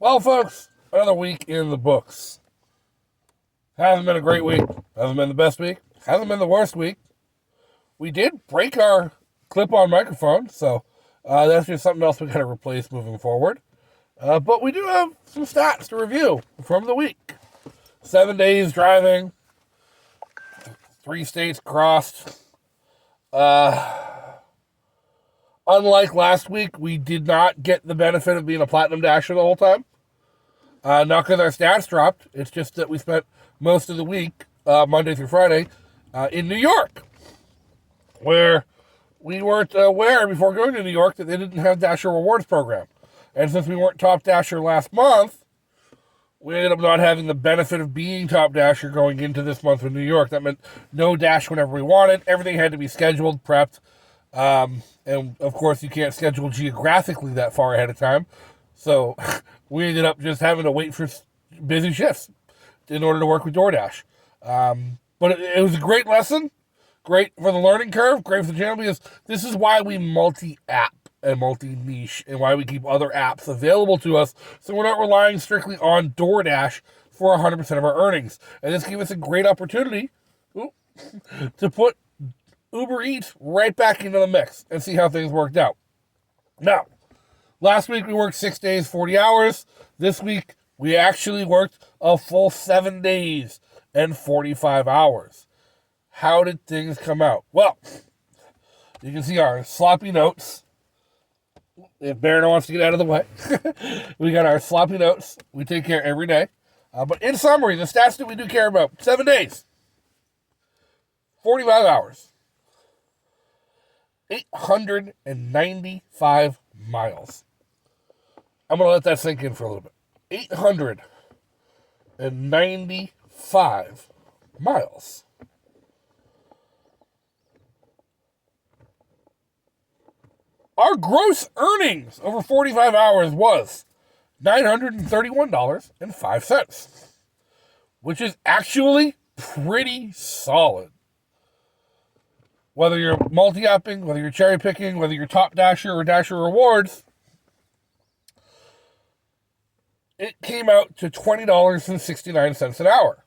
Well, folks, another week in the books. Hasn't been a great week. Hasn't been the best week. Hasn't been the worst week. We did break our clip-on microphone, so that's just something else we got to replace moving forward. But we do have some stats to review from the week. 7 days driving, 3 states crossed. Unlike last week, we did not get the benefit of being a platinum dasher the whole time. Not because our stats dropped. It's just that we spent most of the week, Monday through Friday, in New York, where we weren't aware before going to New York that they didn't have Dasher Rewards program. And since we weren't Top Dasher last month, we ended up not having the benefit of being Top Dasher going into this month in New York. That meant no dash whenever we wanted. Everything had to be scheduled, prepped. And, of course, you can't schedule geographically that far ahead of time. So we ended up just having to wait for busy shifts in order to work with DoorDash. But it was a great lesson, great for the learning curve, great for the channel, because this is why we multi-app and multi-niche and why we keep other apps available to us, so we're not relying strictly on DoorDash for 100% of our earnings. And this gave us a great opportunity to put Uber Eats right back into the mix and see how things worked out. Now, last week we worked 6 days, 40 hours. This week we actually worked a full 7 days and 45 hours. How did things come out? Well, you can see our sloppy notes. If Baron wants to get out of the way, we got our sloppy notes. We take care every day. But in summary, the stats that we do care about: 7 days, 45 hours, 895 miles. I'm going to let that sink in for a little bit. 895 miles. Our gross earnings over 45 hours was $931.05, which is actually pretty solid. Whether you're multi-apping, whether you're cherry-picking, whether you're Top Dasher or Dasher Rewards, it came out to $20.69 an hour.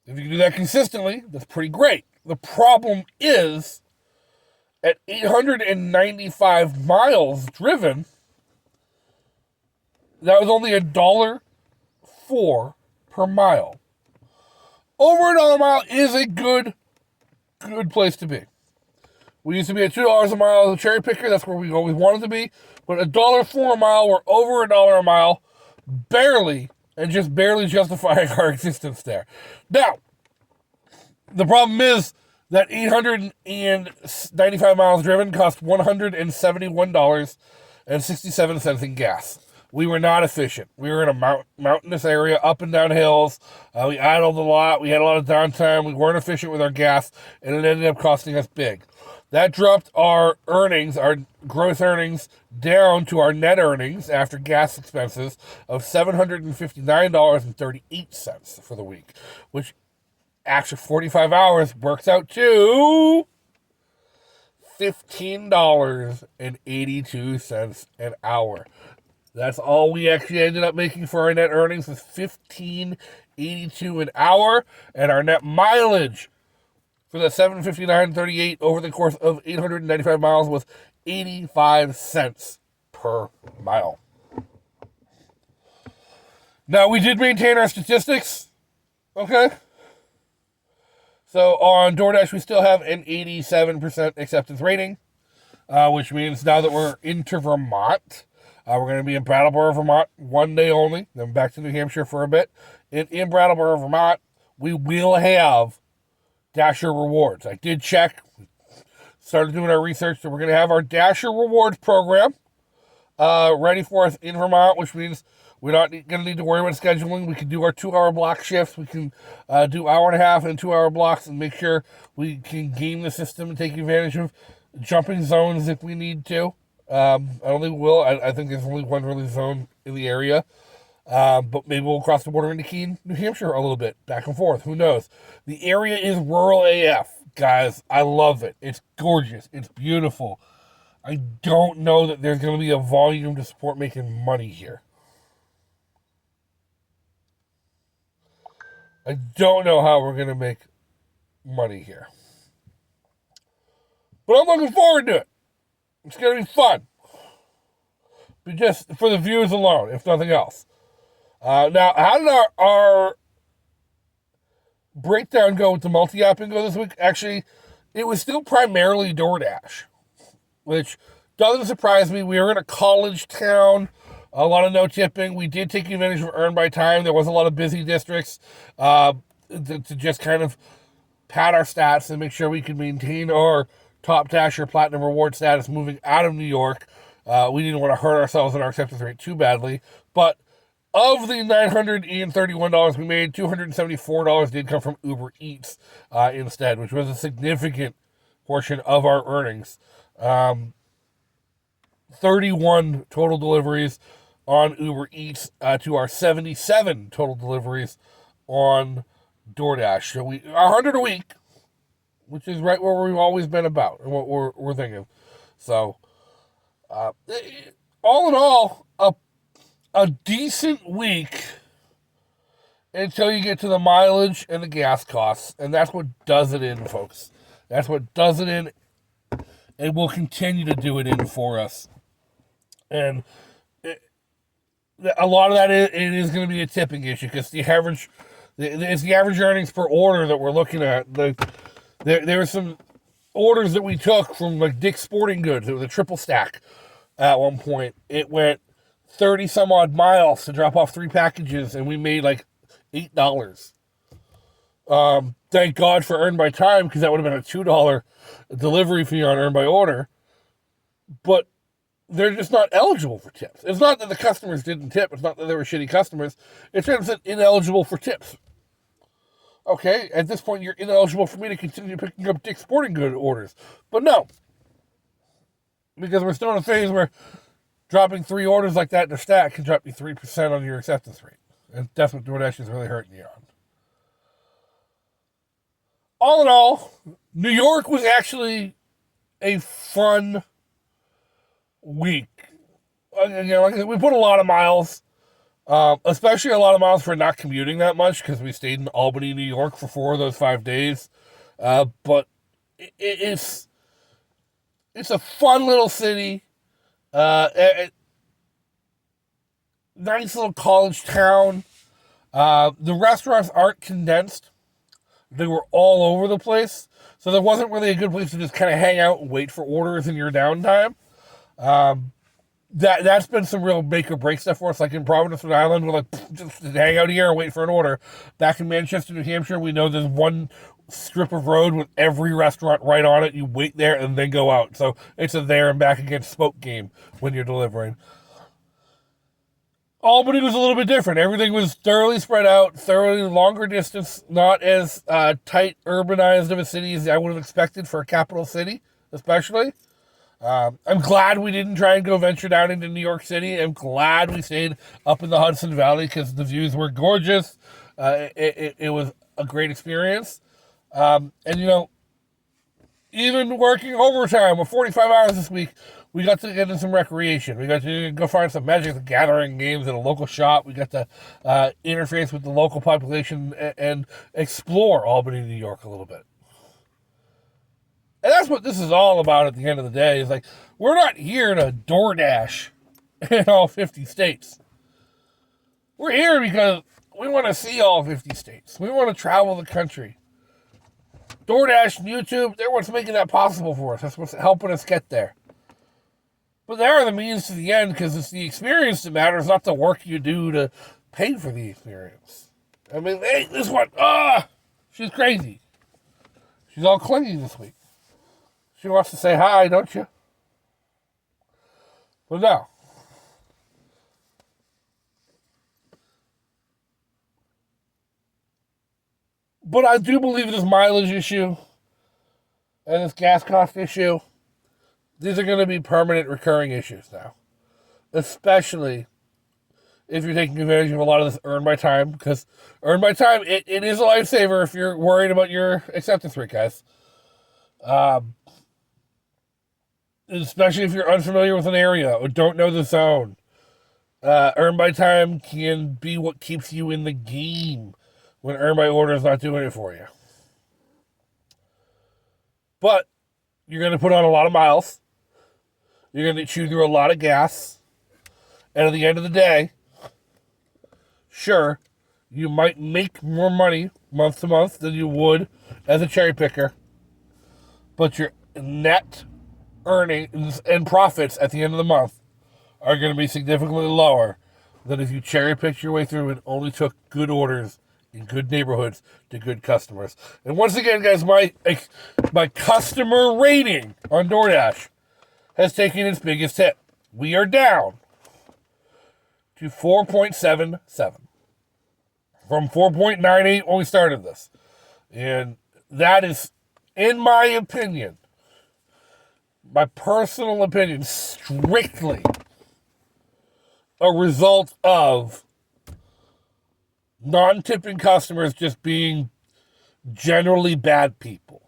If you can do that consistently, that's pretty great. The problem is, at 895 miles driven, that was only $1.04 per mile. Over $1 a mile is a good place to be. We used to be at $2 a mile as a cherry picker. That's where we always wanted to be. But $1.04 a mile, we're over $1 a mile, barely, and just barely justifying our existence there. Now, the problem is that 895 miles driven cost $171.67 in gas. We were not efficient. We were in a mountainous area, up and down hills. We idled a lot. We had a lot of downtime. We weren't efficient with our gas, and it ended up costing us big. That dropped our earnings, our gross earnings, down to our net earnings after gas expenses of $759.38 for the week, which after 45 hours works out to $15.82 an hour. That's all we actually ended up making for our net earnings, was $15.82 an hour, and our net mileage for the $759.38 over the course of 895 miles was 85 cents per mile. Now, we did maintain our statistics, okay? So on DoorDash, we still have an 87% acceptance rating, which means now that we're into Vermont, we're going to be in Brattleboro, Vermont, 1 day only, then back to New Hampshire for a bit. In Brattleboro, Vermont, we will have Dasher Rewards. I did check, started doing our research, so we're going to have our Dasher Rewards program ready for us in Vermont, which means we're not going to need to worry about scheduling. We can do our 2-hour block shifts. We can do hour and a half and 2-hour blocks and make sure we can game the system and take advantage of jumping zones if we need to. I don't think we will. I think there's only one really zone in the area. But maybe we'll cross the border into Keene, New Hampshire a little bit, back and forth. Who knows? The area is rural AF, guys. I love it. It's gorgeous. It's beautiful. I don't know that there's going to be a volume to support making money here. I don't know how we're going to make money here. But I'm looking forward to it. It's going to be fun. But just for the views alone, if nothing else. Now, how did our breakdown go with the multi-apping go this week? Actually, it was still primarily DoorDash, which doesn't surprise me. We were in a college town, a lot of no tipping. We did take advantage of Earn by Time. There was a lot of busy districts to just kind of pad our stats and make sure we could maintain our top dasher platinum reward status moving out of New York. We didn't want to hurt ourselves in our acceptance rate too badly. But of the $931 we made, $274 did come from Uber Eats instead, which was a significant portion of our earnings. 31 total deliveries on Uber Eats to our 77 total deliveries on DoorDash. So 100 a week, which is right where we've always been about and what we're thinking. So, all in all, a decent week until you get to the mileage and the gas costs. And that's what does it in, folks. That's what does it in, and will continue to do it in for us. And a lot of that it is going to be a tipping issue because it's the average earnings per order that we're looking at. There were some orders that we took from like Dick's Sporting Goods. It was a triple stack at one point. It went 30 some odd miles to drop off 3 packages, and we made like $8. Thank God for Earn by Time, because that would have been a $2 delivery fee on Earn by Order. But they're just not eligible for tips. It's not that the customers didn't tip. It's not that they were shitty customers. It's that ineligible for tips. Okay, at this point, you're ineligible for me to continue picking up Dick's Sporting Goods orders. But no, because we're still in a phase where dropping 3 orders like that in a stack can drop you 3% on your acceptance rate. And that's what DoorDash is really hurting you on. All in all, New York was actually a fun week. Like I said, we put a lot of miles, especially a lot of miles for not commuting that much because we stayed in Albany, New York for 4 of those 5 days. But it's a fun little city. Nice little college town. The restaurants aren't condensed. They were all over the place. So there wasn't really a good place to just kind of hang out and wait for orders in your downtime. That's been some real make or break stuff for us. Like in Providence, Rhode Island, we're like, just hang out here and wait for an order. Back in Manchester, New Hampshire, we know there's one strip of road with every restaurant right on it. You wait there and then go out. So it's a there and back again spoke game when you're delivering. Albany was a little bit different. Everything was thoroughly spread out, thoroughly longer distance, not as tight, urbanized of a city as I would have expected for a capital city, especially. I'm glad we didn't try and go venture down into New York City. I'm glad we stayed up in the Hudson Valley because the views were gorgeous. It was a great experience. And, even working overtime with 45 hours this week, we got to get in some recreation. We got to go find some Magic the Gathering games at a local shop. We got to interface with the local population and explore Albany, New York a little bit. And that's what this is all about at the end of the day. Is like, we're not here to DoorDash in all 50 states. We're here because we want to see all 50 states. We want to travel the country. DoorDash and YouTube, they're what's making that possible for us. That's what's helping us get there. But they are the means to the end because it's the experience that matters, not the work you do to pay for the experience. I mean, hey, this one, she's crazy. She's all clingy this week. She wants to say hi, don't you? But no. But I do believe this mileage issue and this gas cost issue, these are going to be permanent recurring issues now. Especially if you're taking advantage of a lot of this Earn by Time. Because Earn by Time, it is a lifesaver if you're worried about your acceptance rate, guys. especially if you're unfamiliar with an area or don't know the zone. Earn by time can be what keeps you in the game when earn by order is not doing it for you. But you're going to put on a lot of miles. You're going to chew through a lot of gas. And at the end of the day, sure, you might make more money month to month than you would as a cherry picker. But your net earnings and profits at the end of the month are going to be significantly lower than if you cherry picked your way through and only took good orders in good neighborhoods to good customers. And once again, guys, my customer rating on DoorDash has taken its biggest hit. We are down to 4.77 from 4.98 when we started this. And that is, in my opinion, my personal opinion, strictly a result of non-tipping customers just being generally bad people.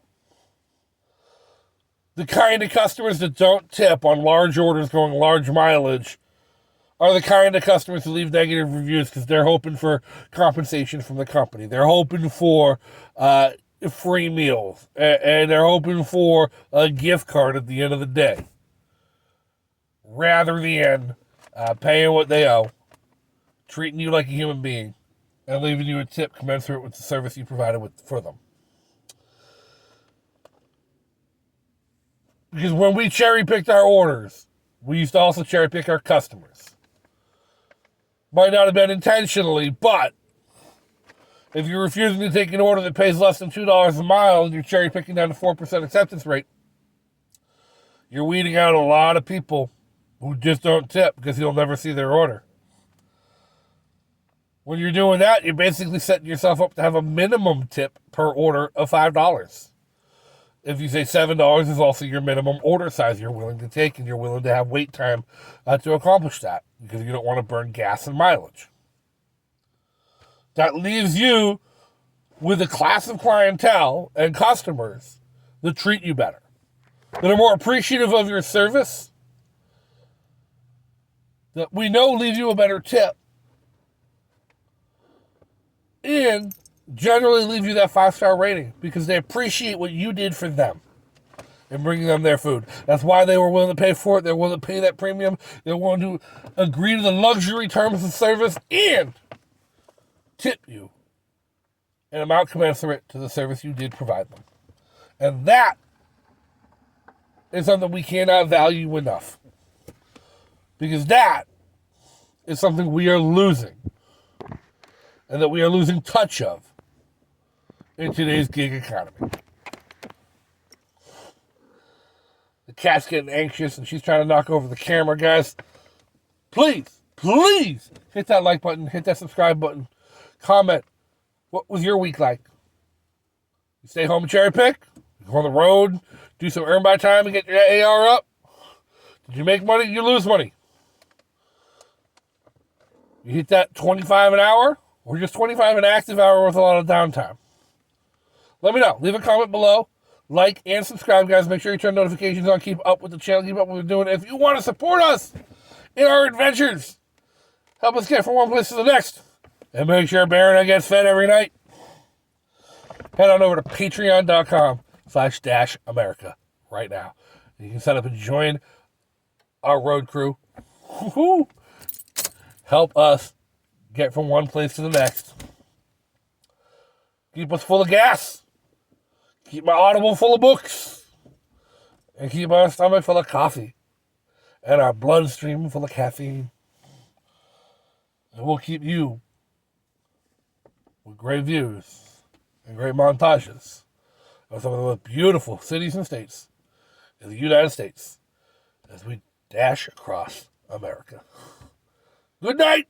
The kind of customers that don't tip on large orders going large mileage are the kind of customers who leave negative reviews because they're hoping for compensation from the company. They're hoping for free meals, and they're hoping for a gift card at the end of the day, rather than paying what they owe, treating you like a human being, and leaving you a tip commensurate with the service you provided for them. Because when we cherry-picked our orders, we used to also cherry-pick our customers. Might not have been intentionally, but if you're refusing to take an order that pays less than $2 a mile and you're cherry-picking down to 4% acceptance rate, you're weeding out a lot of people who just don't tip because you'll never see their order. When you're doing that, you're basically setting yourself up to have a minimum tip per order of $5. If you say $7 is also your minimum order size you're willing to take, and you're willing to have wait time to accomplish that because you don't want to burn gas and mileage. That leaves you with a class of clientele and customers that treat you better, that are more appreciative of your service, that we know leave you a better tip, and generally leave you that 5-star rating because they appreciate what you did for them and bringing them their food. That's why they were willing to pay for it. They're willing to pay that premium. They're willing to agree to the luxury terms of service and tip you an amount commensurate to the service you did provide them. And that is something we cannot value enough, because that is something we are losing, and that we are losing touch of in today's gig economy. The cat's getting anxious and she's trying to knock over the camera, guys. Please hit that like button, hit that subscribe button, comment. What was your week like? You stay home and cherry pick? You go on the road, do some earn by time and get your AR up? Did you make money? Did you lose money? You hit that 25 an hour? Or just 25 an active hour with a lot of downtime? Let me know. Leave a comment below. Like and subscribe, guys. Make sure you turn notifications on. Keep up with the channel. Keep up with what we're doing. If you want to support us in our adventures, help us get from one place to the next, and make sure Baron gets fed every night, head on over to patreon.com/Dash America right now. You can sign up and join our road crew. Woo-hoo. Help us get from one place to the next. Keep us full of gas. Keep my Audible full of books. And keep our stomach full of coffee. And our bloodstream full of caffeine. And we'll keep you with great views and great montages of some of the most beautiful cities and states in the United States as we dash across America. Good night.